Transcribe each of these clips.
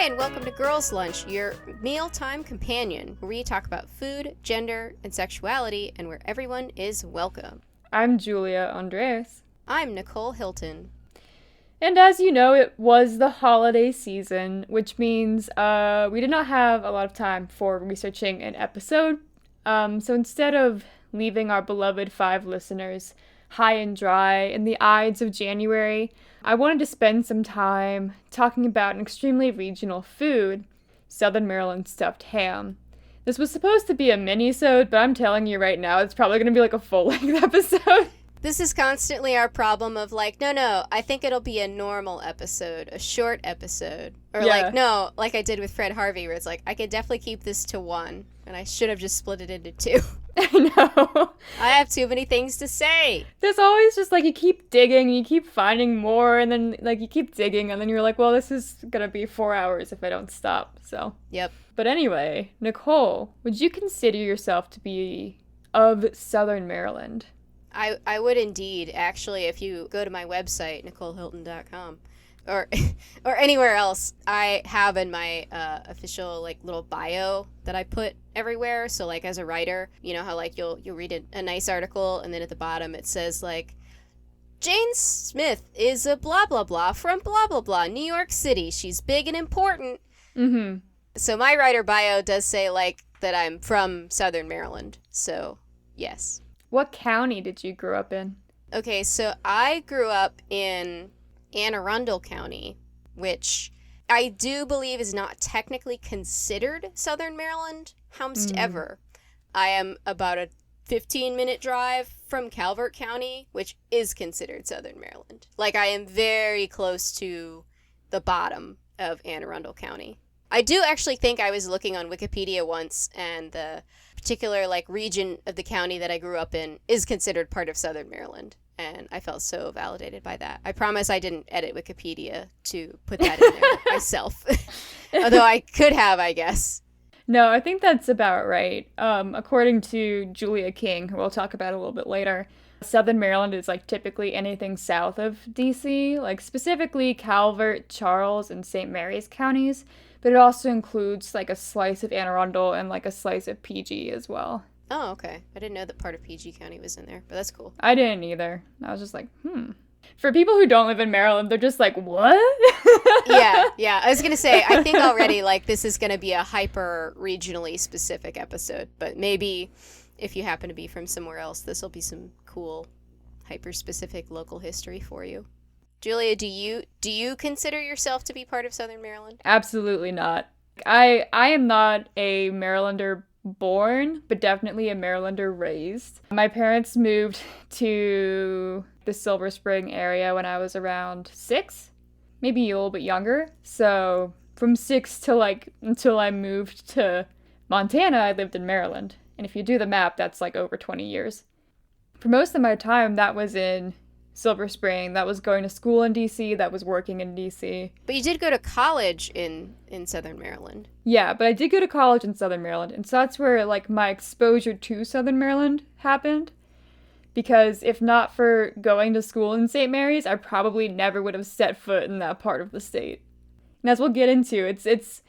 and welcome to Girls Lunch, your mealtime companion, where we talk about food, gender, and sexuality, and where everyone is welcome. I'm Julia Andres. I'm Nicole Hilton. And as you know, it was the holiday season, which means we did not have a lot of time for researching an episode. So instead of leaving our beloved 5 listeners high and dry in the Ides of January, I wanted to spend some time talking about an extremely regional food, Southern Maryland stuffed ham. This was supposed to be a mini-sode, but I'm telling you right now, it's probably going to be like a full-length episode. This is constantly our problem of like, no, I think it'll be a normal episode, a short episode. Or like, no, like I did with Fred Harvey, where it's like, I could definitely keep this to 1, and I should have just split it into 2. I know. I have too many things to say. There's always just like, you keep digging, you keep finding more, and then like you keep digging, and then you're like, well, this is gonna be 4 hours if I don't stop, so. Yep. But anyway, Nicole, would you consider yourself to be of Southern Maryland? I would indeed. Actually, if you go to my website, NicoleHilton.com, or anywhere else, I have in my official like little bio that I put everywhere. So like as a writer, you know how like you'll read a nice article and then at the bottom it says like, Jane Smith is a blah blah blah from blah blah blah, New York City. She's big and important. Mm-hmm. So my writer bio does say like that I'm from Southern Maryland. So yes. What county did you grow up in? Okay, so I grew up in Anne Arundel County, which I do believe is not technically considered Southern Maryland. However, I am about a 15-minute drive from Calvert County, which is considered Southern Maryland. Like, I am very close to the bottom of Anne Arundel County. I do actually think I was looking on Wikipedia once, and the particular like region of the county that I grew up in is considered part of Southern Maryland, and I felt so validated by that. I promise I didn't edit Wikipedia to put that in there myself, although I could have, I guess. No, I think that's about right. According to Julia King, who we'll talk about a little bit later, Southern Maryland is like typically anything south of DC, like specifically Calvert, Charles, and St. Mary's counties. But it also includes like a slice of Anne Arundel and like a slice of PG as well. Oh, okay. I didn't know that part of PG County was in there, but that's cool. I didn't either. I was just like, For people who don't live in Maryland, they're just like, what? Yeah. I was going to say, I think already like this is going to be a hyper regionally specific episode, but maybe if you happen to be from somewhere else, this will be some cool hyper specific local history for you. Julia, do you consider yourself to be part of Southern Maryland? Absolutely not. I am not a Marylander born, but definitely a Marylander raised. My parents moved to the Silver Spring area when I was around 6, maybe a little bit younger. So from 6 to like until I moved to Montana, I lived in Maryland. And if you do the map, that's like over 20 years. For most of my time, that was in Silver Spring, that was going to school in DC, that was working in DC. But you did go to college in Southern Maryland. Yeah, but I did go to college in Southern Maryland, and so that's where like my exposure to Southern Maryland happened. Because if not for going to school in St. Mary's, I probably never would have set foot in that part of the state. And as we'll get into, it's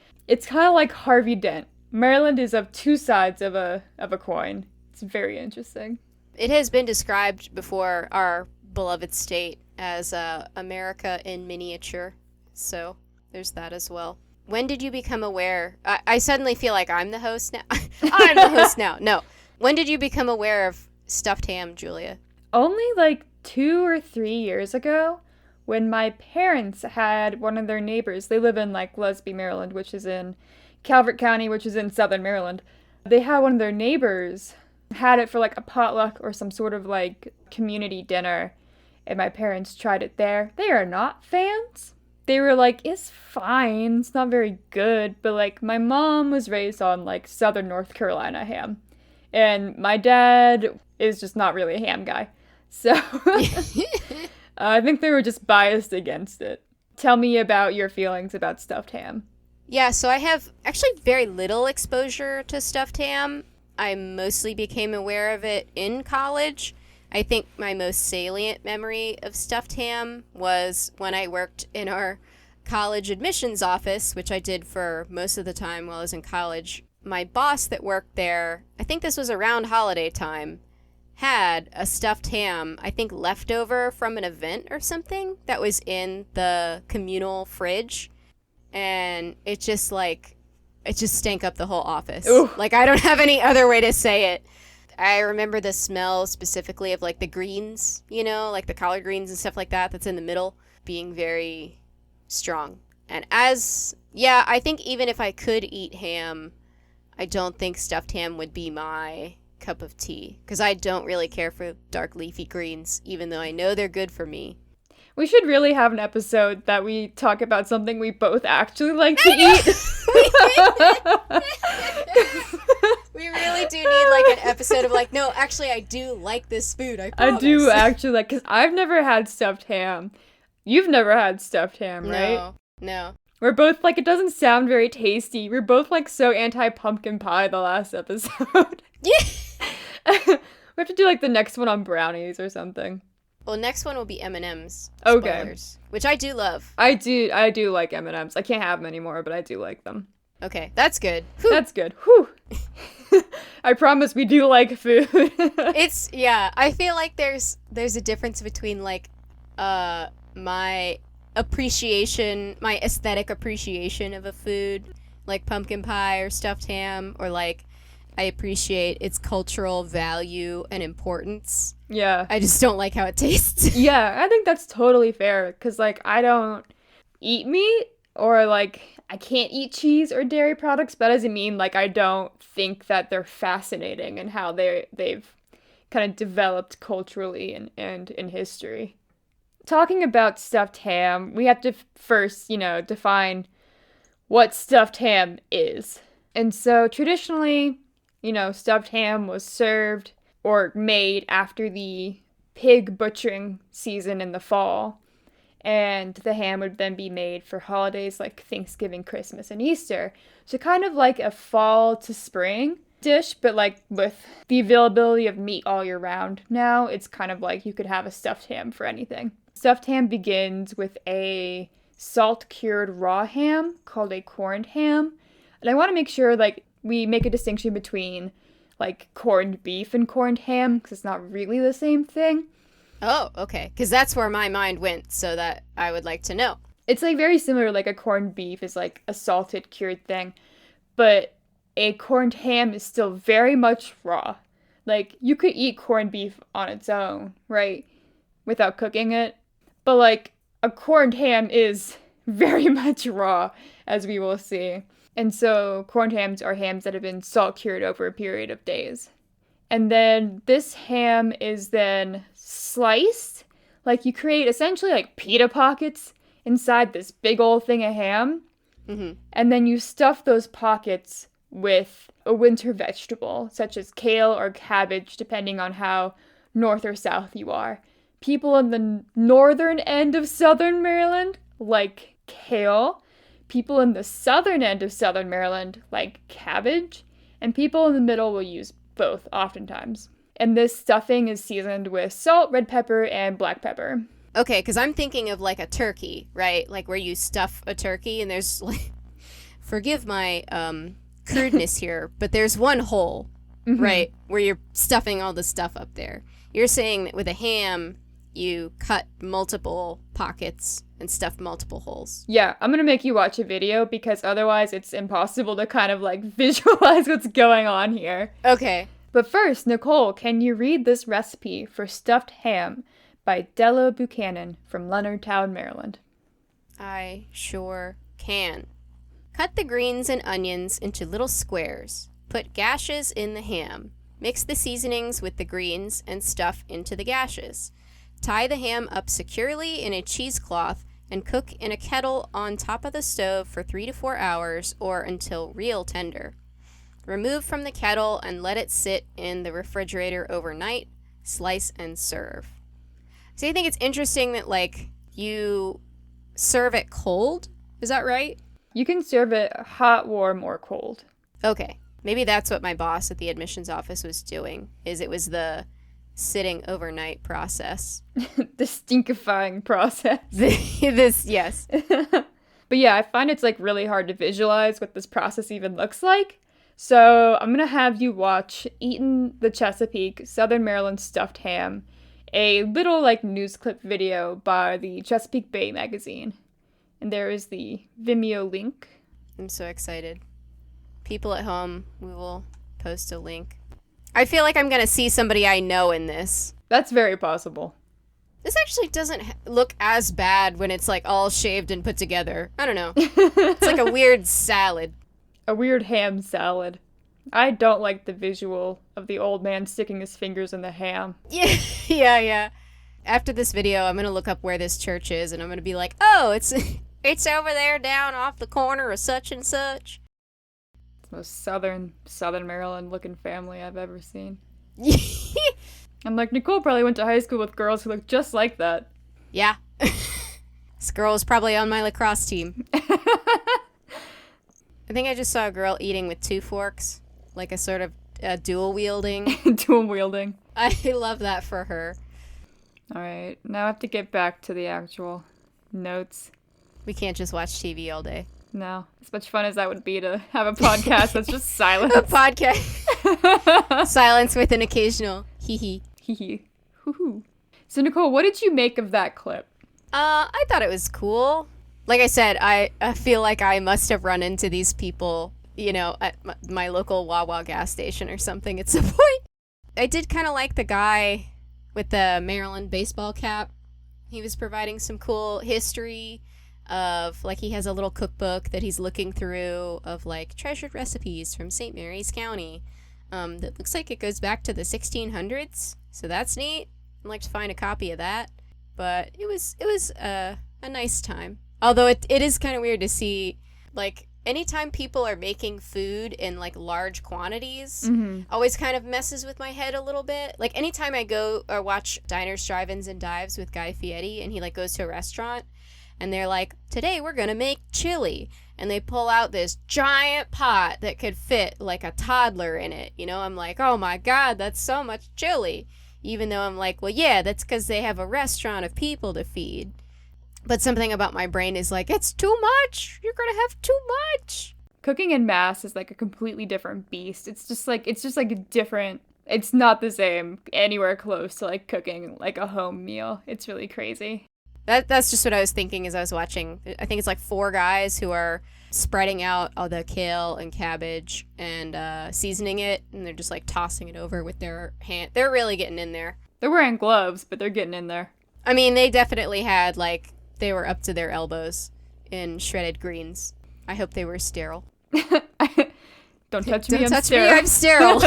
kind of like Harvey Dent. Maryland is of 2 sides of a coin. It's very interesting. It has been described before, our beloved state, as America in miniature, so there's that as well. When did you become aware? I suddenly feel like I'm the host now. I'm the host now. No. When did you become aware of stuffed ham, Julia? Only like 2 or 3 years ago, when my parents had one of their neighbors. They live in like Lesby, Maryland, which is in Calvert County, which is in Southern Maryland. They had one of their neighbors had it for like a potluck or some sort of like community dinner. And my parents tried it there. They are not fans. They were like, it's fine. It's not very good. But like my mom was raised on like Southern North Carolina ham. And my dad is just not really a ham guy. So I think they were just biased against it. Tell me about your feelings about stuffed ham. Yeah, so I have actually very little exposure to stuffed ham. I mostly became aware of it in college. I think my most salient memory of stuffed ham was when I worked in our college admissions office, which I did for most of the time while I was in college, my boss that worked there, I think this was around holiday time, had a stuffed ham, I think leftover from an event or something that was in the communal fridge. And it just stank up the whole office. Ooh. Like, I don't have any other way to say it. I remember the smell specifically of, like, the greens, you know, like the collard greens and stuff like that that's in the middle being very strong. And I think even if I could eat ham, I don't think stuffed ham would be my cup of tea, because I don't really care for dark leafy greens, even though I know they're good for me. We should really have an episode that we talk about something we both actually like to eat. We really do need, like, an episode of, like, no, actually, I do like this food, I promise. I do actually like, because I've never had stuffed ham. You've never had stuffed ham, right? No. We're both like, it doesn't sound very tasty. We're both like so anti-pumpkin pie the last episode. Yeah. We have to do like the next one on brownies or something. Well, next one will be M&M's. Okay. Spoilers, which I do love. I do like M&M's. I can't have them anymore, but I do like them. Okay, that's good. Whew. That's good. Whew. I promise we do like food. I feel like there's a difference between, like, my aesthetic appreciation of a food, like pumpkin pie or stuffed ham, or, like, I appreciate its cultural value and importance. Yeah. I just don't like how it tastes. Yeah, I think that's totally fair, because, like, I don't eat meat, or, like, I can't eat cheese or dairy products, but that doesn't mean, like, I don't think that they're fascinating and how they've kind of developed culturally and in history. Talking about stuffed ham, we have to first, define what stuffed ham is. And so traditionally, stuffed ham was served or made after the pig butchering season in the fall. And the ham would then be made for holidays like Thanksgiving, Christmas, and Easter. So kind of like a fall to spring dish, but like with the availability of meat all year round now, it's kind of like you could have a stuffed ham for anything. Stuffed ham begins with a salt-cured raw ham called a corned ham. And I want to make sure, like, we make a distinction between, like, corned beef and corned ham, because it's not really the same thing. Oh, okay. Because that's where my mind went, so that I would like to know. It's, like, very similar, like, a corned beef is, like, a salted, cured thing. But a corned ham is still very much raw. Like, you could eat corned beef on its own, right? Without cooking it. But, like, a corned ham is very much raw, as we will see. And so corned hams are hams that have been salt cured over a period of days. And then this ham is then sliced. Like, you create essentially like pita pockets inside this big old thing of ham. Mm-hmm. And then you stuff those pockets with a winter vegetable, such as kale or cabbage, depending on how north or south you are. People in the northern end of southern Maryland like kale. People in the southern end of southern Maryland like cabbage. And people in the middle will use both oftentimes. And this stuffing is seasoned with salt, red pepper, and black pepper. Okay, because I'm thinking of like a turkey, right? Like where you stuff a turkey and there's like, forgive my crudeness here, but there's one hole, Mm-hmm. right? Where you're stuffing all the stuff up there. You're saying that with a ham, you cut multiple pockets and stuff multiple holes. Yeah, I'm gonna make you watch a video because otherwise it's impossible to kind of like visualize what's going on here. Okay. But first, Nicole, can you read this recipe for stuffed ham by Della Buchanan from Leonardtown, Maryland? I sure can. Cut the greens and onions into little squares. Put gashes in the ham. Mix the seasonings with the greens and stuff into the gashes. Tie the ham up securely in a cheesecloth and cook in a kettle on top of the stove for 3 to 4 hours or until real tender. Remove from the kettle and let it sit in the refrigerator overnight. Slice and serve. So I think it's interesting that, like, you serve it cold. Is that right? You can serve it hot, warm, or cold. Okay. Maybe that's what my boss at the admissions office was doing, is it was the sitting overnight process. The stinkifying process. Yes. But yeah, I find it's like really hard to visualize what this process even looks like. So I'm gonna have you watch Eatin' the Chesapeake Southern Maryland Stuffed Ham, a little like news clip video by the Chesapeake Bay magazine. And there is the Vimeo link. I'm so excited. People at home, we will post a link. I feel like I'm going to see somebody I know in this. That's very possible. This actually doesn't look as bad when it's like all shaved and put together. I don't know. It's like a weird salad. A weird ham salad. I don't like the visual of the old man sticking his fingers in the ham. Yeah. After this video, I'm going to look up where this church is, and I'm going to be like, oh, it's over there down off the corner of such and such. It's the most southern Maryland looking family I've ever seen. I'm like, Nicole probably went to high school with girls who look just like that. Yeah. This girl is probably on my lacrosse team. I think I just saw a girl eating with 2 forks, like a sort of dual wielding. Dual wielding. I love that for her. All right, now I have to get back to the actual notes. We can't just watch TV all day. No, as much fun as that would be to have a podcast that's just silence. A podcast. Silence with an occasional hee hee. Hoo-hoo. So Nicole, what did you make of that clip? I thought it was cool. Like I said, I feel like I must have run into these people, you know, at my local Wawa gas station or something at some point. I did kind of like the guy with the Maryland baseball cap. He was providing some cool history of, like, he has a little cookbook that he's looking through of, like, treasured recipes from St. Mary's County. That looks like it goes back to the 1600s, so that's neat. I'd like to find a copy of that. But it was a nice time. Although it is kind of weird to see, like, anytime people are making food in, like, large quantities, always kind of messes with my head a little bit. Like, anytime I go or watch Diners, Drive-Ins, and Dives with Guy Fieri, and he, like, goes to a restaurant, and they're like, today we're gonna make chili. And they pull out this giant pot that could fit, like, a toddler in it. You know, I'm like, oh my God, that's so much chili. Even though I'm like, well, yeah, that's because they have a restaurant of people to feed. But something about my brain is like, it's too much. You're going to have too much. Cooking in mass is like a completely different beast. It's just like a different, it's not the same anywhere close to like cooking like a home meal. It's really crazy. That's just what I was thinking as I was watching. I think it's like 4 guys who are spreading out all the kale and cabbage and seasoning it. And they're just like tossing it over with their hand. They're really getting in there. They're wearing gloves, but they're getting in there. I mean, they definitely had like, they were up to their elbows in shredded greens. I hope they were sterile. Don't touch me, I'm sterile.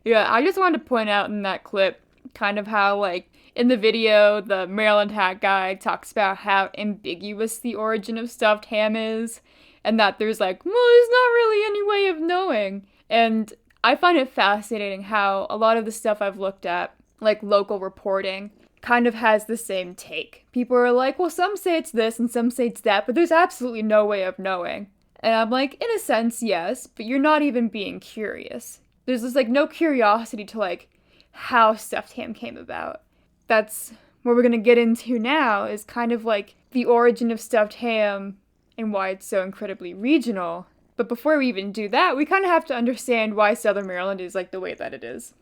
Yeah, I just wanted to point out in that clip kind of how, like, in the video, the Maryland hat guy talks about how ambiguous the origin of stuffed ham is, and that there's like, well, there's not really any way of knowing. And I find it fascinating how a lot of the stuff I've looked at, like local reporting, kind of has the same take. People are like, well, some say it's this and some say it's that, but there's absolutely no way of knowing. And I'm like, in a sense, yes, but you're not even being curious. There's just like no curiosity to like how stuffed ham came about. That's what we're going to get into now, is kind of like the origin of stuffed ham and why it's so incredibly regional. But before we even do that, we kind of have to understand why Southern Maryland is like the way that it is.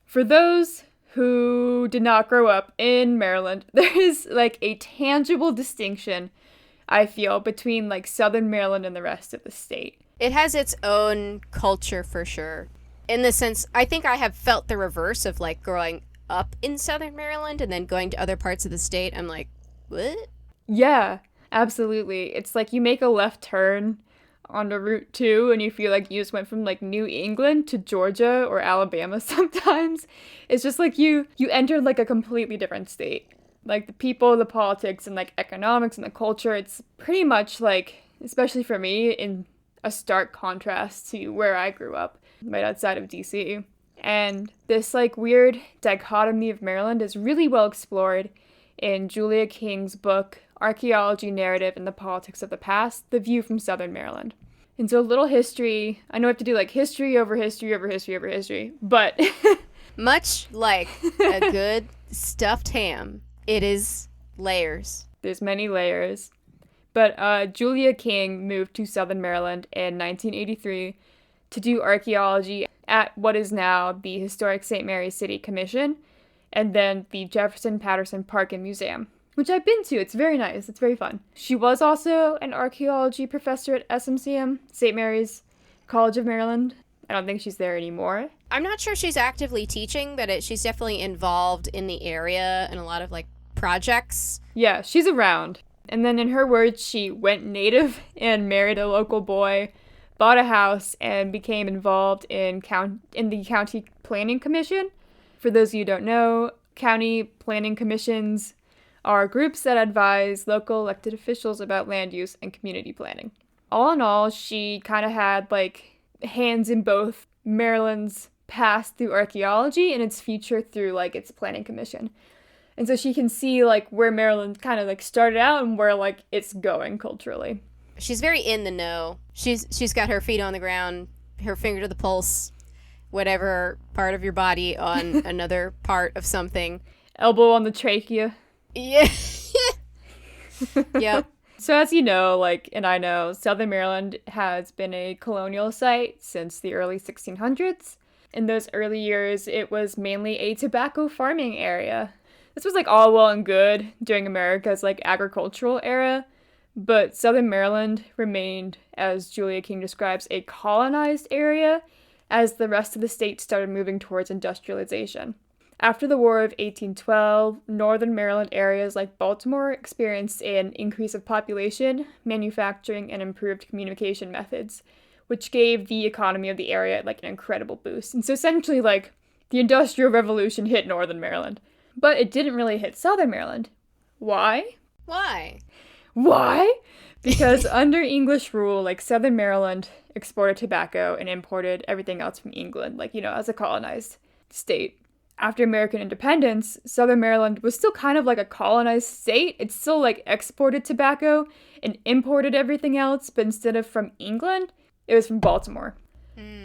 For those who did not grow up in Maryland, there is like a tangible distinction, I feel, between like Southern Maryland and the rest of the state. It has its own culture for sure. In the sense, I think I have felt the reverse of like growing up in Southern Maryland and then going to other parts of the state. I'm like, what? Yeah, absolutely. It's like you make a left turn on the Route 2 and you feel like you just went from like New England to Georgia or Alabama sometimes. It's just like you entered like a completely different state. Like the people, the politics, and like economics and the culture, it's pretty much like, especially for me, in a stark contrast to where I grew up, right outside of DC. And this like weird dichotomy of Maryland is really well explored in Julia King's book, Archaeology, Narrative, and the Politics of the Past, The View from Southern Maryland. And so a little history. I know I have to do like history over history over history over history, but much like a good stuffed ham, it is layers. There's many layers. But Julia King moved to Southern Maryland in 1983 to do archaeology at what is now the historic St. Mary's City Commission, and then the Jefferson Patterson Park and Museum, which I've been to. It's very nice. It's very fun. She was also an archaeology professor at SMCM, St. Mary's College of Maryland. I don't think she's there anymore. I'm not sure she's actively teaching, but she's definitely involved in the area in a lot of, like, projects. Yeah, she's around. And then in her words, she went native and married a local boy, bought a house, and became involved in the County Planning Commission. For those of you who don't know, county planning commissions are groups that advise local elected officials about land use and community planning. All in all, she kind of had, like, hands in both Maryland's past through archaeology and its future through, like, its planning commission. And so she can see, like, where Maryland kind of, like, started out and where, like, it's going culturally. She's very in the know. She's got her feet on the ground, her finger to the pulse, whatever part of your body on another part of something. Elbow on the trachea. Yeah. Yep. So as you know, like, and I know, Southern Maryland has been a colonial site since the early 1600s. In those early years, it was mainly a tobacco farming area. This was, like, all well and good during America's, like, agricultural era, but Southern Maryland remained, as Julia King describes, a colonized area as the rest of the state started moving towards industrialization. After the War of 1812, northern Maryland areas like Baltimore experienced an increase of population, manufacturing, and improved communication methods, which gave the economy of the area, like, an incredible boost. And so essentially, like, the Industrial Revolution hit northern Maryland. But it didn't really hit Southern Maryland. Why? Why? Because under English rule, like, Southern Maryland exported tobacco and imported everything else from England, like, you know, as a colonized state. After American independence, Southern Maryland was still kind of like a colonized state. It still, like, exported tobacco and imported everything else, but instead of from England, it was from Baltimore.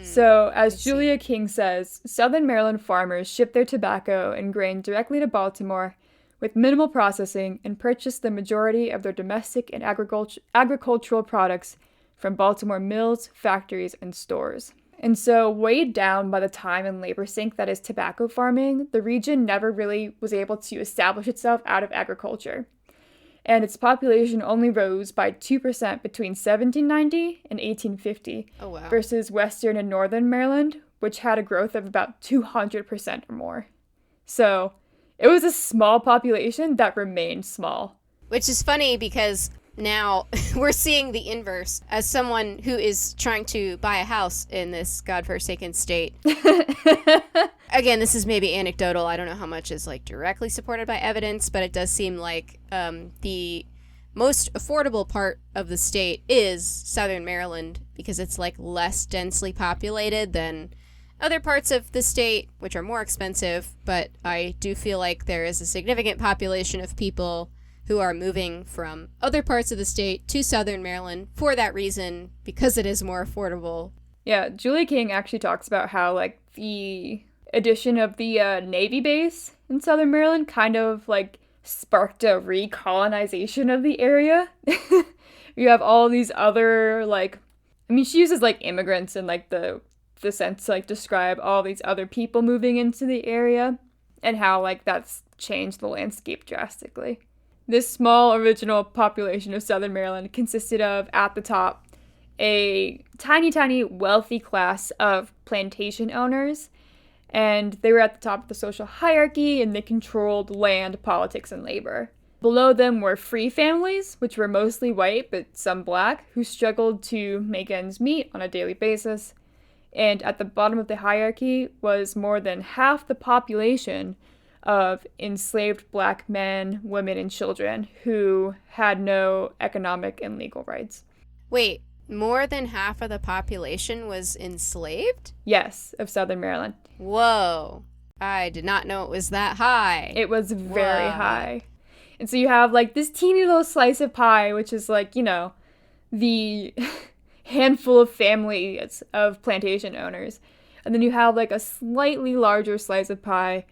So, as Julia King says, Southern Maryland farmers shipped their tobacco and grain directly to Baltimore with minimal processing and purchased the majority of their domestic and agricultural products from Baltimore mills, factories, and stores. And so, weighed down by the time and labor sink that is tobacco farming, the region never really was able to establish itself out of agriculture. And its population only rose by 2% between 1790 and 1850 versus western and northern Maryland, which had a growth of about 200% or more. So it was a small population that remained small. Which is funny because now we're seeing the inverse. As someone who is trying to buy a house in this godforsaken state. Again, this is maybe anecdotal. I don't know how much is, like, directly supported by evidence, but it does seem like the most affordable part of the state is Southern Maryland because it's, like, less densely populated than other parts of the state, which are more expensive. But I do feel like there is a significant population of people who are moving from other parts of the state to Southern Maryland for that reason, because it is more affordable. Yeah, Julia King actually talks about how, like, the addition of the Navy base in Southern Maryland kind of, like, sparked a recolonization of the area. You have all these other, like, I mean, she uses, like, immigrants in, like, the sense to, like, describe all these other people moving into the area and how, like, that's changed the landscape drastically. This small original population of Southern Maryland consisted of, at the top, a tiny wealthy class of plantation owners, and they were at the top of the social hierarchy, and they controlled land, politics, and labor. Below them were free families, which were mostly white, but some black, who struggled to make ends meet on a daily basis. And at the bottom of the hierarchy was more than half the population of enslaved black men, women, and children who had no economic and legal rights. Wait, more than half of the population was enslaved? Yes, of Southern Maryland. Whoa. I did not know it was that high. It was very high. And so you have, like, this teeny little slice of pie, which is, like, you know, the handful of families of plantation owners. And then you have, like, a slightly larger slice of pie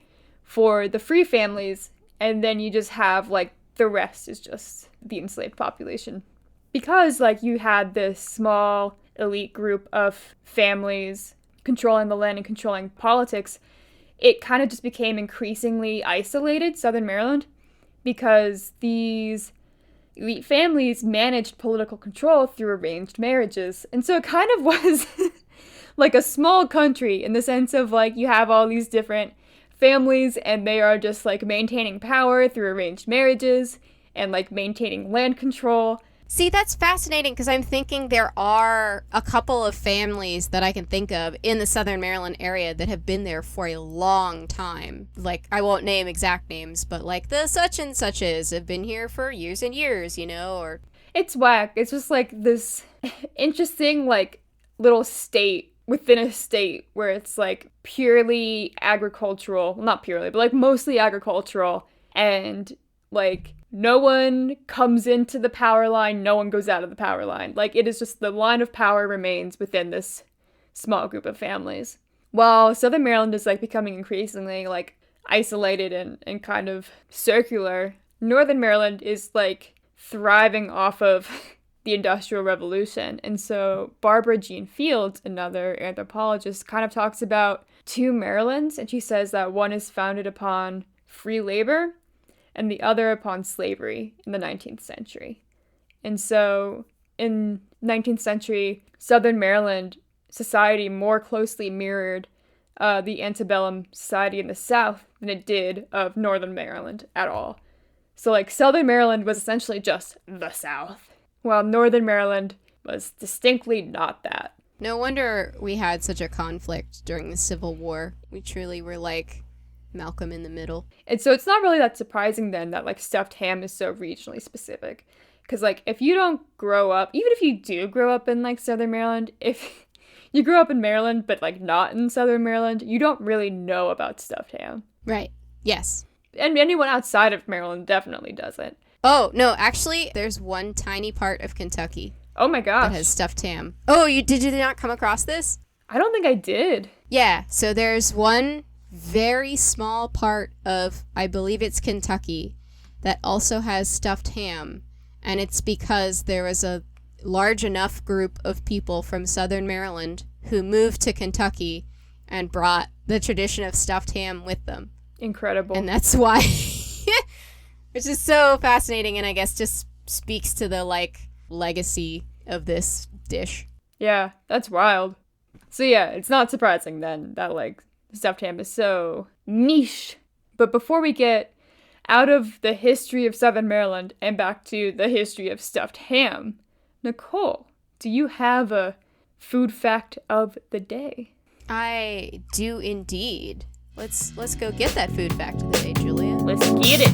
for the free families. And then you just have, like, the rest is just the enslaved population. because, like, you had this small elite group of families controlling the land and controlling politics, it kind of just became increasingly isolated, Southern Maryland, because these elite families managed political control through arranged marriages. And so it kind of was like a small country in the sense of, like, you have all these different families and they are just, like, maintaining power through arranged marriages and, like, maintaining land control. See, that's fascinating because I'm thinking there are a couple of families that I can think of in the Southern Maryland area that have been there for a long time. Like, I won't name exact names, but like the such and suches have been here for years and years, you know, or... It's whack. It's just like this interesting, like, little state within a state where it's like purely agricultural. Well, not purely, but like mostly agricultural. And like... no one comes into the power line, no one goes out of the power line. Like, it is just the line of power remains within this small group of families. While Southern Maryland is, like, becoming increasingly, like, isolated and kind of circular, Northern Maryland is, like, thriving off of the Industrial Revolution. And so Barbara Jean Fields, another anthropologist, kind of talks about two Marylands, and she says that one is founded upon free labor and the other upon slavery in the 19th century. And so in 19th century, Southern Maryland society more closely mirrored the antebellum society in the South than it did of Northern Maryland at all. So, like, Southern Maryland was essentially just the South, while Northern Maryland was distinctly not that. No wonder we had such a conflict during the Civil War. We truly were like Malcolm in the middle. And so it's not really that surprising then that, like, stuffed ham is so regionally specific. Because, like, if you don't grow up, even if you do grow up in, like, Southern Maryland, if you grew up in Maryland but, like, not in Southern Maryland, you don't really know about stuffed ham. Right. Yes. And anyone outside of Maryland definitely doesn't. Oh, no, actually, there's one tiny part of Kentucky. Oh my gosh. That has stuffed ham. Oh, did you not come across this? I don't think I did. Yeah, so there's one very small part of, I believe it's Kentucky, that also has stuffed ham. And it's because there was a large enough group of people from Southern Maryland who moved to Kentucky and brought the tradition of stuffed ham with them. Incredible. And that's why, which is so fascinating, and I guess just speaks to the, like, legacy of this dish. Yeah, that's wild. So yeah, it's not surprising then that, like, stuffed ham is so niche. But before we get out of the history of Southern Maryland and back to the history of stuffed ham, Nicole, do you have a food fact of the day? I do indeed. Let's go get that food fact of the day, Julia. Let's get it.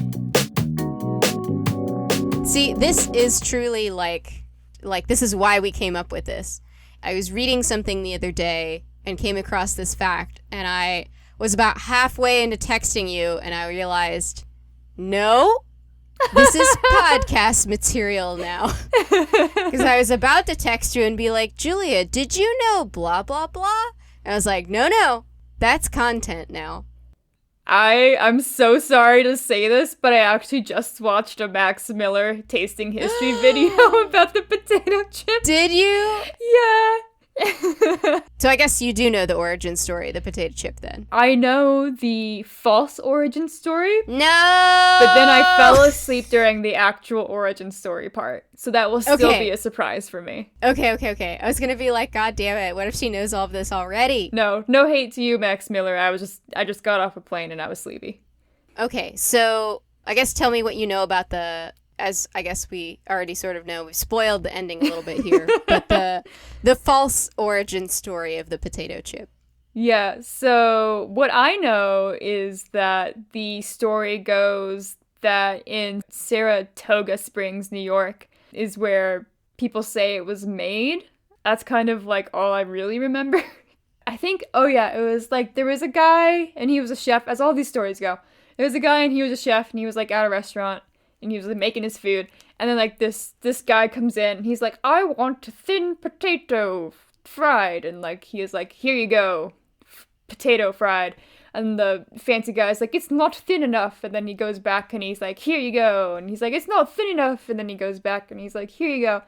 See, this is truly like this is why we came up with this. I was reading something the other day and came across this fact, and I was about halfway into texting you, and I realized, no, this is podcast material now. Because I was about to text you and be like, Julia, did you know blah, blah, blah? And I was like, no, that's content now. I'm so sorry to say this, but I actually just watched a Max Miller tasting history video about the potato chip. Did you? Yeah. So I guess you do know the origin story of the potato chip then. I know the false origin story. No! But then I fell asleep during the actual origin story part. So that will still be a surprise for me. Okay. I was going to be like, God damn it, what if she knows all of this already? No hate to you, Max Miller. I just got off a plane and I was sleepy. Okay, so I guess tell me what you know about as I guess we already sort of know, we've spoiled the ending a little bit here, but the false origin story of the potato chip. Yeah, so what I know is that the story goes that in Saratoga Springs, New York, is where people say it was made. That's kind of like all I really remember. I think, it was like there was a guy and he was a chef, as all these stories go. There was a guy and he was a chef and he was like at a restaurant. And he was like making his food, and then like this guy comes in, and he's like, I want thin potato fried, and like he is like, here you go, potato fried, And the fancy guy's like, it's not thin enough. And then he goes back and he's like, here you go. And he's like, it's not thin enough. And then he goes back and he's like, here you go.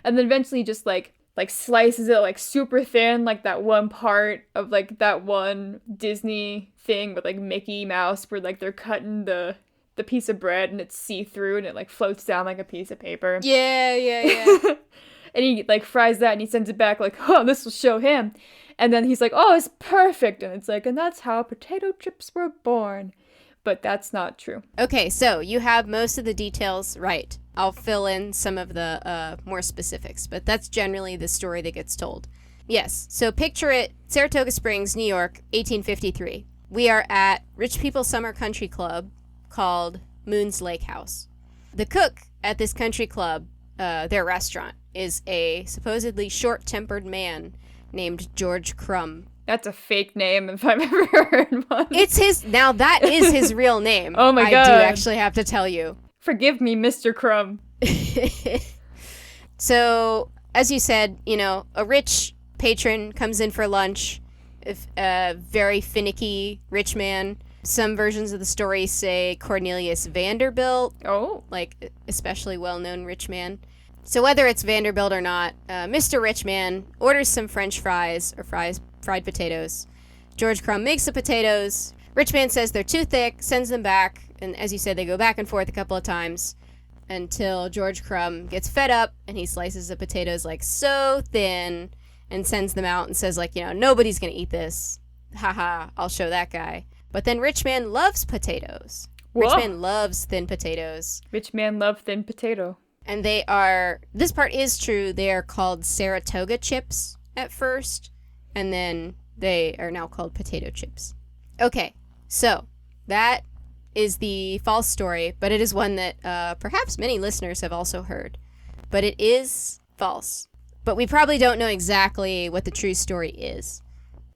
And then eventually just like slices it like super thin, like that one part of like that one Disney thing with like Mickey Mouse where like they're cutting the piece of bread and it's see-through and it like floats down like a piece of paper. Yeah. And he like fries that and he sends it back like, oh, this will show him. And then he's like, oh, it's perfect. And it's like, and that's how potato chips were born. But that's not true. Okay, so you have most of the details right. I'll fill in some of the more specifics, but that's generally the story that gets told. Yes, so picture it, Saratoga Springs, New York, 1853. We are at Rich People Summer Country Club called Moon's Lake House. The cook at this country club, their restaurant, is a supposedly short-tempered man named George Crumb. That's a fake name if I've ever heard one. Now that is his real name. Oh my God. I do actually have to tell you. Forgive me, Mr. Crumb. So, as you said, a rich patron comes in for lunch, a very finicky rich man. Some versions of the story say Cornelius Vanderbilt. Oh. Like, especially well-known rich man. So whether it's Vanderbilt or not, Mr. Rich Man orders some French fries, or fried potatoes. George Crumb makes the potatoes. Rich Man says they're too thick, sends them back, and as you said, they go back and forth a couple of times until George Crumb gets fed up and he slices the potatoes like so thin and sends them out and says like, nobody's gonna eat this. Haha, I'll show that guy. But then Rich Man loves potatoes. Whoa. Rich Man loves thin potatoes. Rich Man love thin potato. And this part is true, they are called Saratoga chips at first, and then they are now called potato chips. Okay, so that is the false story, but it is one that perhaps many listeners have also heard. But it is false. But we probably don't know exactly what the true story is.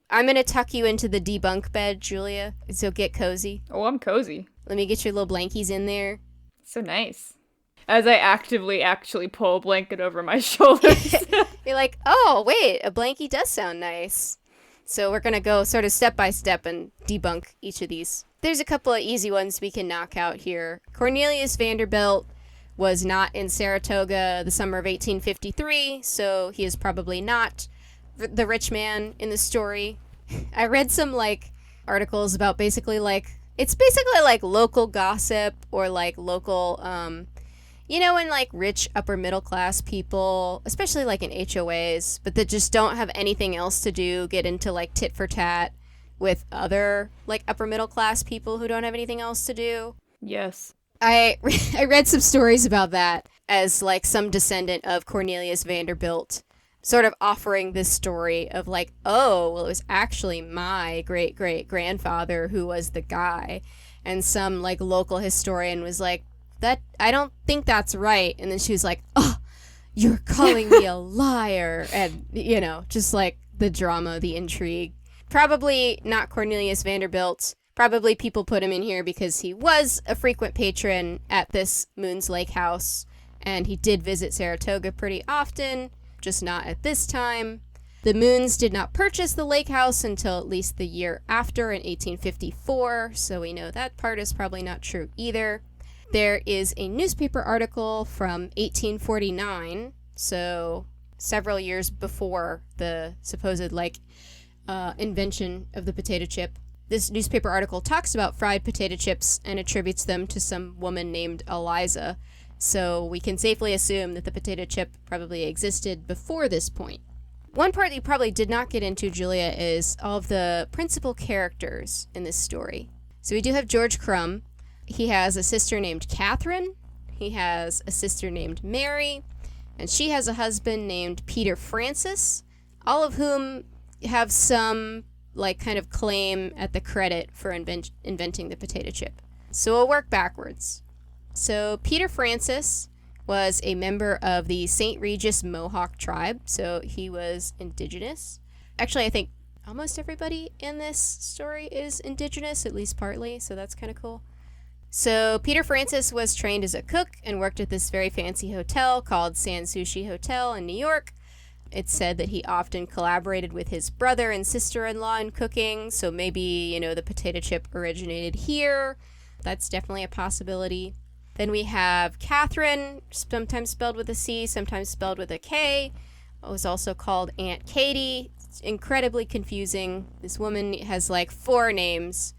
I'm going to tuck you into the debunk bed, Julia, so get cozy. Oh, I'm cozy. Let me get your little blankies in there. So nice. As I actually pull a blanket over my shoulders. You're like, oh, wait, a blankie does sound nice. So we're going to go sort of step by step and debunk each of these. There's a couple of easy ones we can knock out here. Cornelius Vanderbilt was not in Saratoga the summer of 1853, so he is probably not the rich man in the story. I read some, articles about it's basically like local gossip or local, when rich upper middle class people, especially in HOAs, but that just don't have anything else to do, get into tit for tat with other upper middle class people who don't have anything else to do. Yes. I read some stories about that as some descendant of Cornelius Vanderbilt sort of offering this story of it was actually my great great grandfather who was the guy, and some local historian was like, that I don't think that's right, and then she was like, oh, you're calling me a liar, and just the drama, the intrigue. Probably not Cornelius Vanderbilt. Probably people put him in here because he was a frequent patron at this Moon's Lake House, and he did visit Saratoga pretty often, just not at this time. The Moons did not purchase the lake house until at least the year after, in 1854, so we know that part is probably not true either. There is a newspaper article from 1849, so several years before the supposed invention of the potato chip. This newspaper article talks about fried potato chips and attributes them to some woman named Eliza, so we can safely assume that the potato chip probably existed before this point. One part that you probably did not get into, Julia, is all of the principal characters in this story. So we do have George Crumb. He has a sister named Catherine. He has a sister named Mary. And she has a husband named Peter Francis, all of whom have some kind of claim at the credit for inventing the potato chip. So we'll work backwards. So Peter Francis was a member of the St. Regis Mohawk tribe, so he was indigenous. Actually, I think almost everybody in this story is indigenous, at least partly, so that's kind of cool. So Peter Francis was trained as a cook and worked at this very fancy hotel called San Sushi Hotel in New York. It's said that he often collaborated with his brother and sister-in-law in cooking, so maybe, the potato chip originated here. That's definitely a possibility. Then we have Catherine, sometimes spelled with a C, sometimes spelled with a K. It was also called Aunt Katie. It's incredibly confusing. This woman has like 4 names.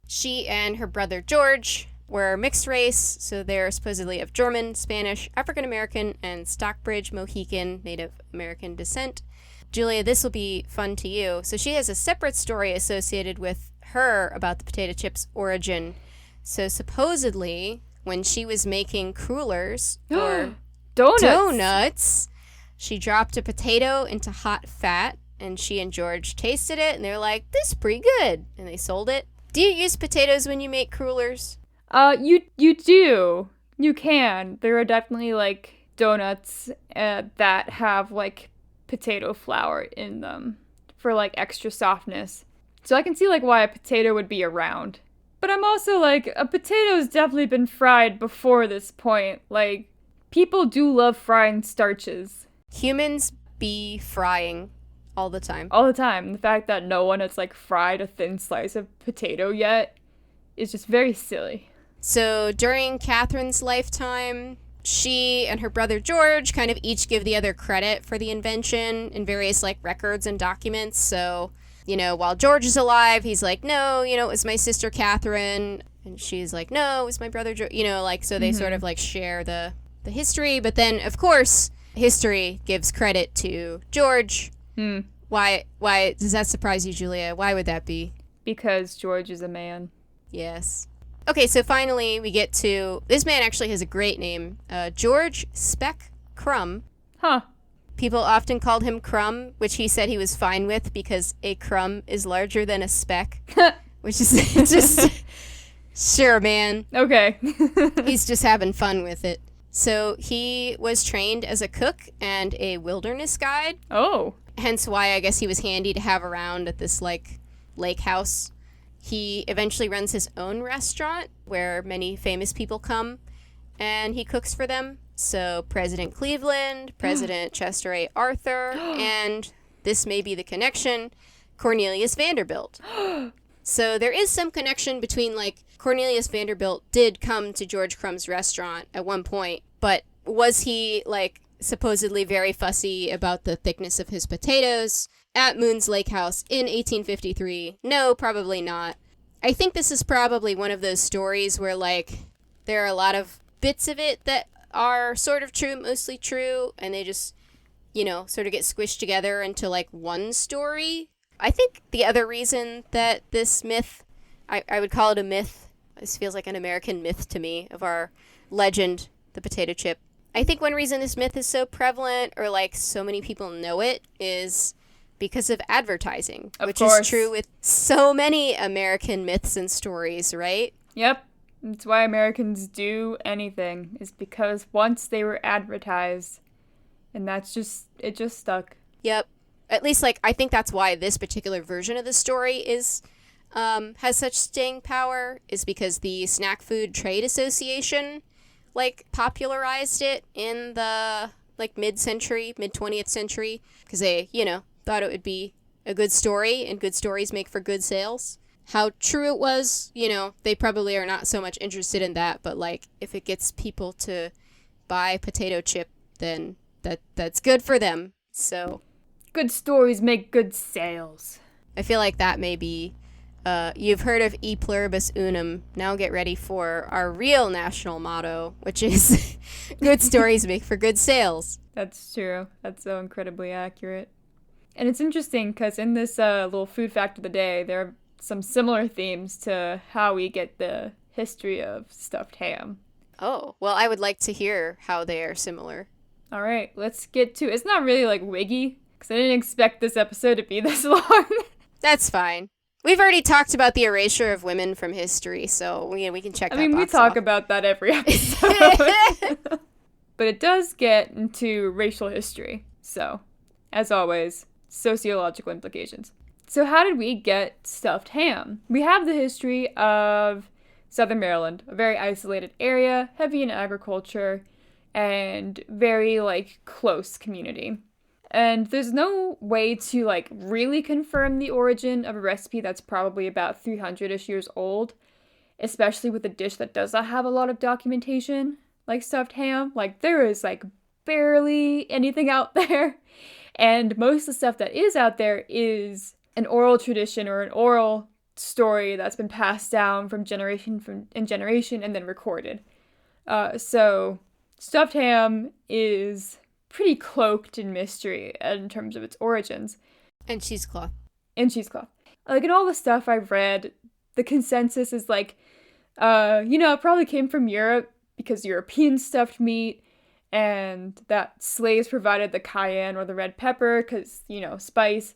She and her brother George were mixed race, so they're supposedly of German, Spanish, African American, and Stockbridge Mohican Native American descent. Julia, this will be fun to you. So she has a separate story associated with her about the potato chip's origin. So supposedly, when she was making crullers or donuts, she dropped a potato into hot fat, and she and George tasted it, and they're like, this is pretty good, and they sold it. Do you use potatoes when you make crullers? You do. You can. There are definitely, like, donuts that have, like, potato flour in them for, like, extra softness. So I can see, like, why a potato would be around. But I'm also, like, a potato's definitely been fried before this point. Like, people do love frying starches. Humans be frying all the time. All the time. The fact that no one has, like, fried a thin slice of potato yet is just very silly. So during Catherine's lifetime, she and her brother George kind of each give the other credit for the invention in various like records and documents. So, while George is alive, he's like, no, it was my sister Catherine. And she's like, no, it was my brother George. So they sort of like share the history. But then, of course, history gives credit to George. Why does that surprise you, Julia? Why would that be? Because George is a man. Yes. Okay, so finally we get to... This man actually has a great name. George Speck Crumb. Huh. People often called him Crumb, which he said he was fine with because a crumb is larger than a speck. Which is just... Sure, man. Okay. He's just having fun with it. So he was trained as a cook and a wilderness guide. Oh. Hence why I guess he was handy to have around at this, like, lake house. He eventually runs his own restaurant where many famous people come, and he cooks for them. So President Cleveland, President Chester A. Arthur, and this may be the connection, Cornelius Vanderbilt. So there is some connection between, like, Cornelius Vanderbilt did come to George Crumb's restaurant at one point, but was he, like, supposedly very fussy about the thickness of his potatoes at Moon's Lake House in 1853? No, probably not. I think this is probably one of those stories where, like, there are a lot of bits of it that are sort of true, mostly true, and they just, sort of get squished together into, like, one story. I think the other reason that this myth, I would call it a myth, this feels like an American myth to me, of our legend, the potato chip. I think one reason this myth is so prevalent, or, like, so many people know it, is because of advertising, which is true with so many American myths and stories, right? Yep. That's why Americans do anything, is because once they were advertised, and it just stuck. Yep. At least, like, I think that's why this particular version of the story has such staying power, is because the Snack Food Trade Association, like, popularized it in the, like, mid-century, mid-20th century, because they, thought it would be a good story, and good stories make for good sales. How true it was, they probably are not so much interested in that, but, like, if it gets people to buy potato chip, then that's good for them. So good stories make good sales. I feel like that may be, you've heard of E pluribus unum. Now get ready for our real national motto, which is good stories make for good sales. That's true. That's so incredibly accurate. And it's interesting because in this little food fact of the day, there are some similar themes to how we get the history of stuffed ham. Oh, well, I would like to hear how they are similar. All right, let's get to it. It's not really, like, wiggy, because I didn't expect this episode to be this long. That's fine. We've already talked about the erasure of women from history, so we can check that box off. We talk about that every episode. But it does get into racial history. So, as always, sociological implications. So how did we get stuffed ham? We have the history of Southern Maryland, a very isolated area, heavy in agriculture, and very, like, close community. And there's no way to, like, really confirm the origin of a recipe that's probably about 300-ish years old, especially with a dish that does not have a lot of documentation, like stuffed ham. Like, there is, like, barely anything out there. And most of the stuff that is out there is an oral tradition or an oral story that's been passed down from generation in generation and then recorded. So stuffed ham is pretty cloaked in mystery in terms of its origins. And cheesecloth. Like, in all the stuff I've read, the consensus is like, it probably came from Europe because Europeans stuffed meat, and that slaves provided the cayenne or the red pepper because, spice.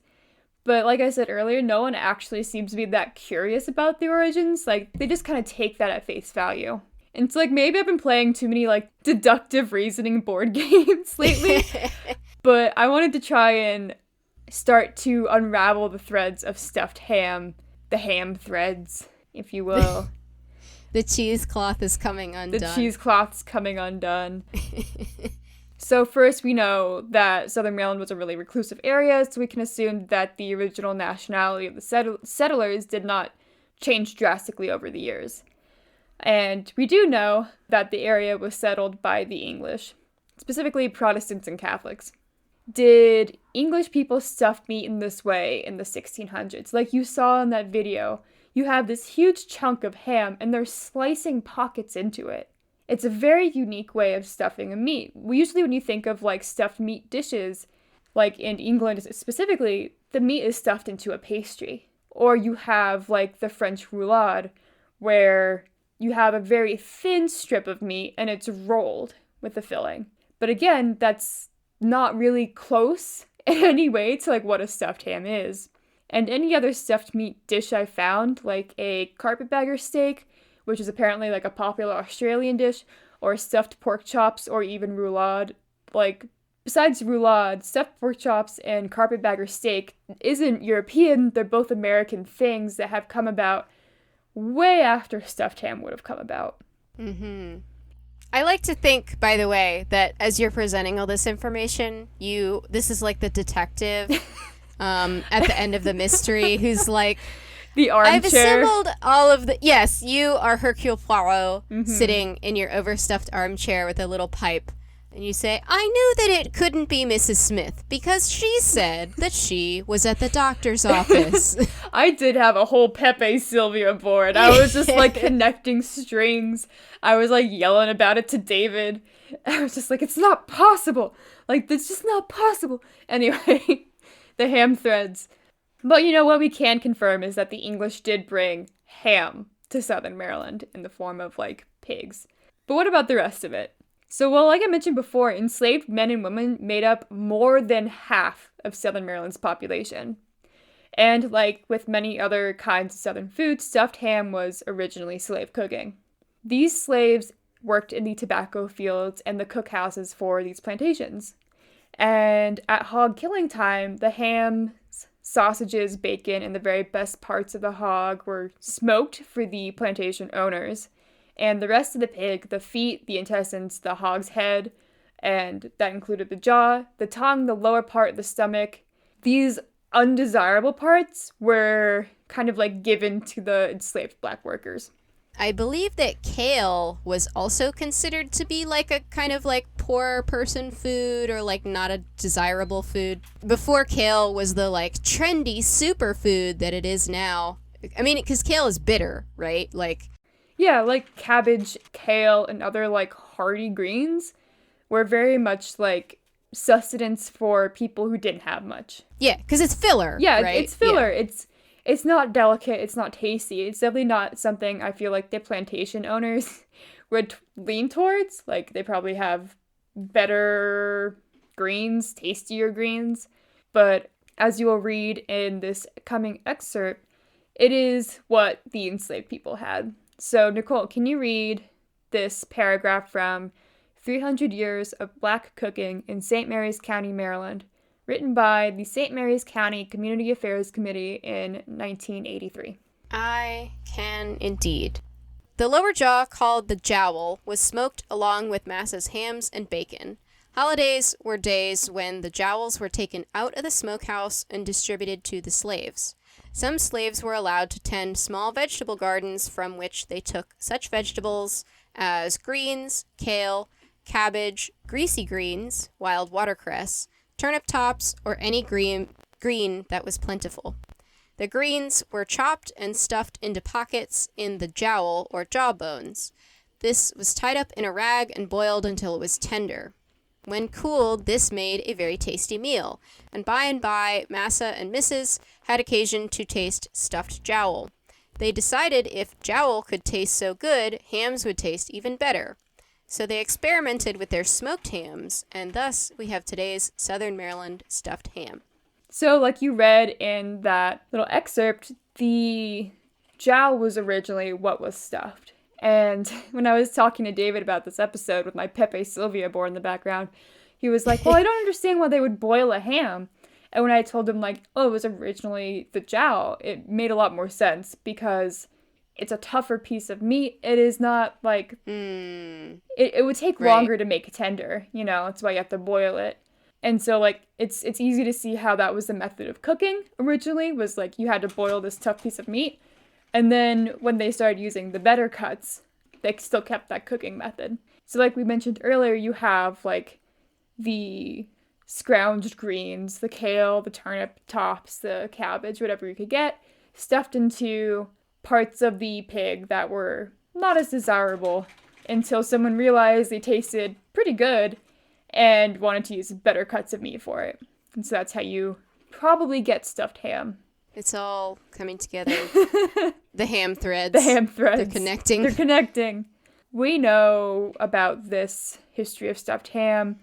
But like I said earlier, no one actually seems to be that curious about the origins. Like, they just kind of take that at face value. And it's like, maybe I've been playing too many, like, deductive reasoning board games lately. But I wanted to try and start to unravel the threads of stuffed ham. The ham threads, if you will. The cheesecloth is coming undone. The cheesecloth's coming undone. So first, we know that Southern Maryland was a really reclusive area, so we can assume that the original nationality of the settlers did not change drastically over the years. And we do know that the area was settled by the English, specifically Protestants and Catholics. Did English people stuff meat in this way in the 1600s? Like you saw in that video, you have this huge chunk of ham and they're slicing pockets into it. It's a very unique way of stuffing a meat. Usually when you think of, like, stuffed meat dishes, like in England specifically, the meat is stuffed into a pastry. Or you have, like, the French roulade, where you have a very thin strip of meat and it's rolled with the filling. But again, that's not really close in any way to, like, what a stuffed ham is. And any other stuffed meat dish I found, like a carpetbagger steak, which is apparently, like, a popular Australian dish, or stuffed pork chops, or even roulade. Like, besides roulade, stuffed pork chops and carpetbagger steak isn't European. They're both American things that have come about way after stuffed ham would have come about. Mm-hmm. I like to think, by the way, that as you're presenting all this information, this is like the detective at the end of the mystery who's like, the armchair. I've assembled all of the... Yes, you are Hercule Poirot sitting in your overstuffed armchair with a little pipe. And you say, I knew that it couldn't be Mrs. Smith because she said that she was at the doctor's office. I did have a whole Pepe Sylvia board. I was just, like, connecting strings. I was, like, yelling about it to David. I was just like, it's not possible. Like, it's just not possible. Anyway, the ham threads. But what we can confirm is that the English did bring ham to Southern Maryland in the form of, like, pigs. But what about the rest of it? So, well, like I mentioned before, enslaved men and women made up more than half of Southern Maryland's population. And like with many other kinds of Southern food, stuffed ham was originally slave cooking. These slaves worked in the tobacco fields and the cookhouses for these plantations. And at hog killing time, the hams, sausages, bacon, and the very best parts of the hog were smoked for the plantation owners. And the rest of the pig, the feet, the intestines, the hog's head, and that included the jaw, the tongue, the lower part of the stomach, these undesirable parts were kind of like given to the enslaved black workers. I believe that kale was also considered to be like a kind of like poor person food or like not a desirable food. Before kale was the like trendy superfood that it is now. I mean, because kale is bitter, right? Like, yeah, like cabbage, kale, and other like hearty greens were very much like sustenance for people who didn't have much. Yeah, because it's filler. Yeah, right? It's filler. Yeah. It's not delicate. It's not tasty. It's definitely not something I feel like the plantation owners would lean towards. Like, they probably have better greens, tastier greens. But as you will read in this coming excerpt, it is what the enslaved people had. So, Nicole, can you read this paragraph from 300 Years of Black Cooking in St. Mary's County, Maryland, written by the St. Mary's County Community Affairs Committee in 1983. I can indeed. The lower jaw, called the jowl, was smoked along with Massa's hams and bacon. Holidays were days when the jowls were taken out of the smokehouse and distributed to the slaves. Some slaves were allowed to tend small vegetable gardens from which they took such vegetables as greens, kale, cabbage, greasy greens, wild watercress, turnip tops, or any green that was plentiful. The greens were chopped and stuffed into pockets in the jowl or jawbones. This was tied up in a rag and boiled until it was tender. When cooled, this made a very tasty meal, and by, Massa and Mrs. had occasion to taste stuffed jowl. They decided if jowl could taste so good, hams would taste even better. So they experimented with their smoked hams, and thus we have today's Southern Maryland stuffed ham. So, like you read in that little excerpt, the jowl was originally what was stuffed. And when I was talking to David about this episode with my Pepe Sylvia board in the background, he was like, well, I don't understand why they would boil a ham. And when I told him, like, oh, it was originally the jowl, it made a lot more sense because it's a tougher piece of meat. It is not like, it would take longer to make tender, you know, that's why you have to boil it. And so, like, it's easy to see how that was the method of cooking originally, was like you had to boil this tough piece of meat. And then when they started using the better cuts, they still kept that cooking method. So like we mentioned earlier, you have like the scrounged greens, the kale, the turnip tops, the cabbage, whatever you could get, stuffed into parts of the pig that were not as desirable until someone realized they tasted pretty good and wanted to use better cuts of meat for it. And so that's how you probably get stuffed ham. It's all coming together. The ham threads. The ham threads. They're connecting. We know about this history of stuffed ham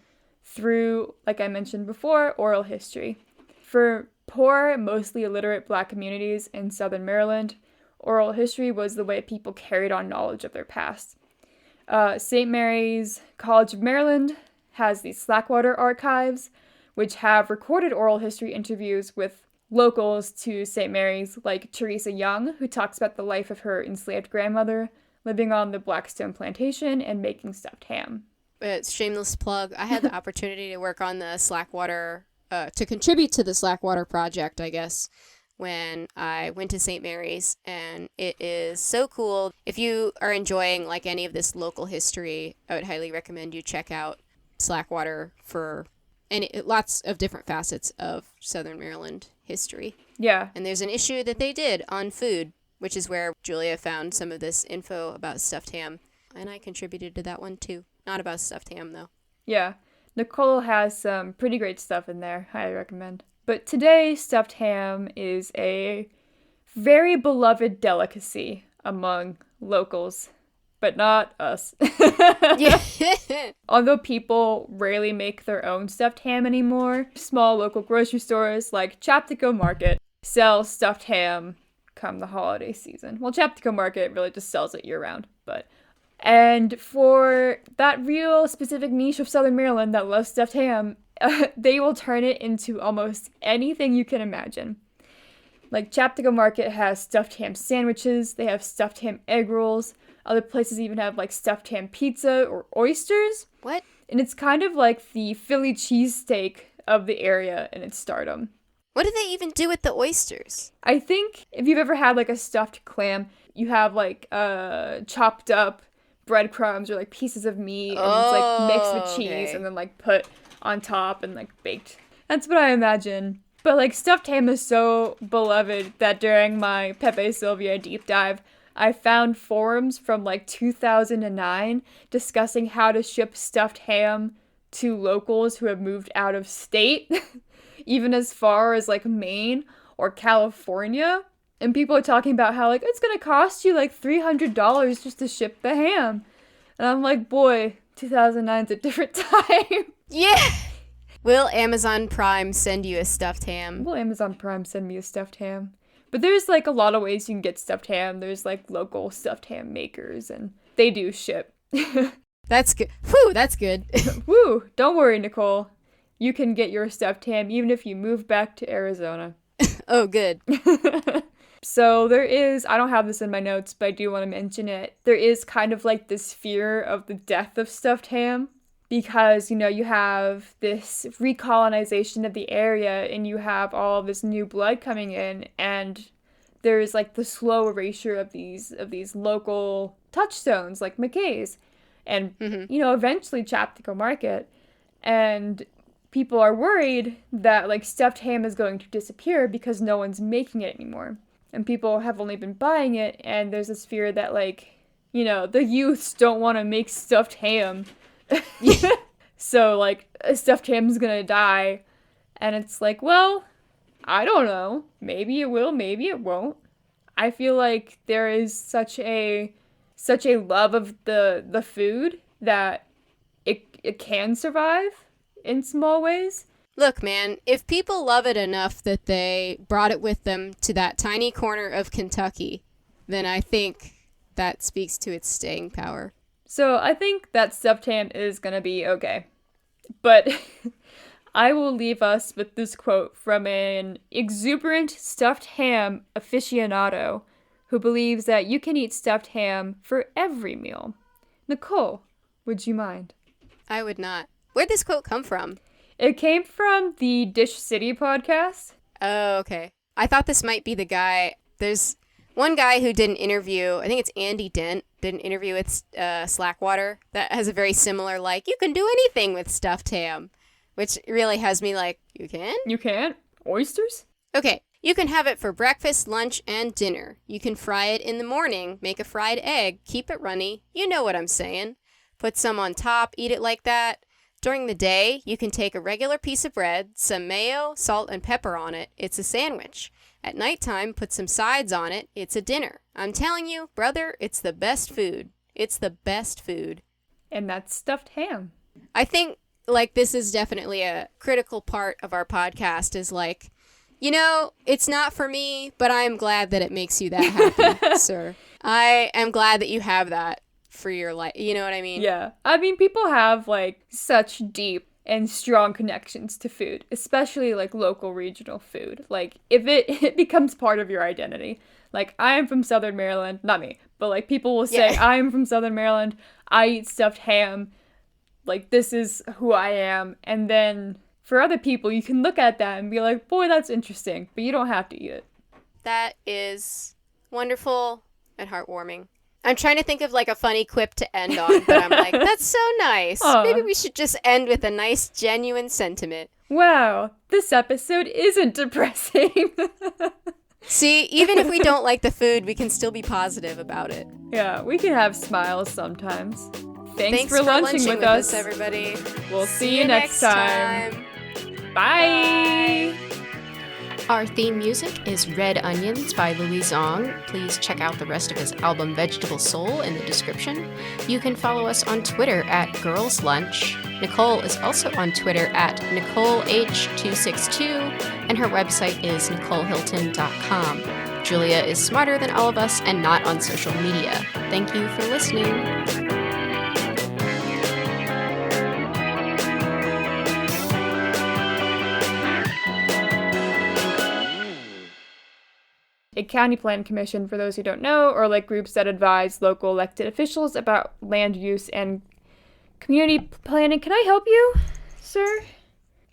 through, like I mentioned before, oral history. For poor, mostly illiterate Black communities in Southern Maryland, oral history was the way people carried on knowledge of their past. St. Mary's College of Maryland has these Slackwater archives, which have recorded oral history interviews with locals to St. Mary's, like Teresa Young, who talks about the life of her enslaved grandmother living on the Blackstone plantation and making stuffed ham. It's shameless plug. I had the opportunity to work on the Slackwater, to contribute to the Slackwater project, I guess, when I went to St. Mary's, and it is so cool. If you are enjoying like any of this local history, I would highly recommend you check out Slackwater for lots of different facets of Southern Maryland history. Yeah. And there's an issue that they did on food, which is where Julia found some of this info about stuffed ham. And I contributed to that one too. Not about stuffed ham, though. Yeah. Nicole has some pretty great stuff in there. Highly recommend. But today, stuffed ham is a very beloved delicacy among locals, but not us. Yeah. Although people rarely make their own stuffed ham anymore, small local grocery stores like Chaptico Market sell stuffed ham come the holiday season. Well, Chaptico Market really just sells it year-round, but... And for that real specific niche of Southern Maryland that loves stuffed ham, they will turn it into almost anything you can imagine. Like, Chaptico Market has stuffed ham sandwiches, they have stuffed ham egg rolls, other places even have, like, stuffed ham pizza or oysters. What? And it's kind of like the Philly cheesesteak of the area in its stardom. What do they even do with the oysters? I think if you've ever had, like, a stuffed clam, you have, like, chopped up breadcrumbs or, like, pieces of meat, and it's, like, mixed with cheese and then, like, put on top and, like, baked. That's what I imagine. But, like, stuffed ham is so beloved that during my Pepe Sylvia deep dive, I found forums from, like, 2009 discussing how to ship stuffed ham to locals who have moved out of state, even as far as, like, Maine or California. And people are talking about how, like, it's gonna cost you, like, $300 just to ship the ham. And I'm like, boy, 2009's a different time. Yeah! Will Amazon Prime send you a stuffed ham? Will Amazon Prime send me a stuffed ham? But there's, like, a lot of ways you can get stuffed ham. There's, like, local stuffed ham makers, and they do ship. That's good. Whew, that's good. Woo! Don't worry, Nicole. You can get your stuffed ham even if you move back to Arizona. Oh, good. So there is, I don't have this in my notes, but I do want to mention it. There is kind of like this fear of the death of stuffed ham because, you know, you have this recolonization of the area and you have all this new blood coming in, and there's like the slow erasure of these local touchstones like McKay's and, you know, eventually Chaptico Market. And people are worried that like stuffed ham is going to disappear because no one's making it anymore. And people have only been buying it, and there's this fear that, like, you know, the youths don't want to make stuffed ham. So, like, a stuffed ham is gonna die. And it's like, well, I don't know. Maybe it will, maybe it won't. I feel like there is such a love of the food that it can survive in small ways. Look, man, if people love it enough that they brought it with them to that tiny corner of Kentucky, then I think that speaks to its staying power. So I think that stuffed ham is gonna be okay. But I will leave us with this quote from an exuberant stuffed ham aficionado who believes that you can eat stuffed ham for every meal. Nicole, would you mind? I would not. Where'd this quote come from? It came from the Dish City podcast. Oh, okay. I thought this might be the guy. There's one guy who did an interview, I think it's Andy Dent, did an interview with Slackwater that has a very similar, like, you can do anything with stuffed ham, which really has me like, you can? You can? Oysters? Okay. You can have it for breakfast, lunch, and dinner. You can fry it in the morning, make a fried egg, keep it runny. You know what I'm saying. Put some on top, eat it like that. During the day, you can take a regular piece of bread, some mayo, salt, and pepper on it. It's a sandwich. At nighttime, put some sides on it. It's a dinner. I'm telling you, brother, it's the best food. It's the best food. And that's stuffed ham. I think, like, this is definitely a critical part of our podcast is, like, you know, it's not for me, but I am glad that it makes you that happy, sir. I am glad that you have that for your life. You know what I mean? Yeah. I mean, people have, like, such deep and strong connections to food, especially, like, local regional food. Like, if it becomes part of your identity. Like, I am from Southern Maryland. Not me, but, like, people will say, I am from Southern Maryland. I eat stuffed ham. Like, this is who I am. And then for other people, you can look at that and be like, boy, that's interesting. But you don't have to eat it. That is wonderful and heartwarming. I'm trying to think of, like, a funny quip to end on, but I'm like, that's so nice. Maybe we should just end with a nice, genuine sentiment. Wow, this episode isn't depressing. See, even if we don't like the food, we can still be positive about it. Yeah, we can have smiles sometimes. Thanks for lunching with us, everybody. We'll see you next time. Bye. Our theme music is Red Onions by Louis Zong. Please check out the rest of his album Vegetable Soul in the description. You can follow us on Twitter at Girls Lunch. Nicole is also on Twitter at NicoleH262, and her website is NicoleHilton.com. Julia is smarter than all of us and not on social media. Thank you for listening. A county plan commission, for those who don't know, are like groups that advise local elected officials about land use and community planning. Can I help you, sir?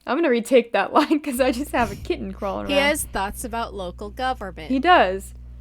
I'm going to retake that line because I just have a kitten crawling around. He has thoughts about local government. He does.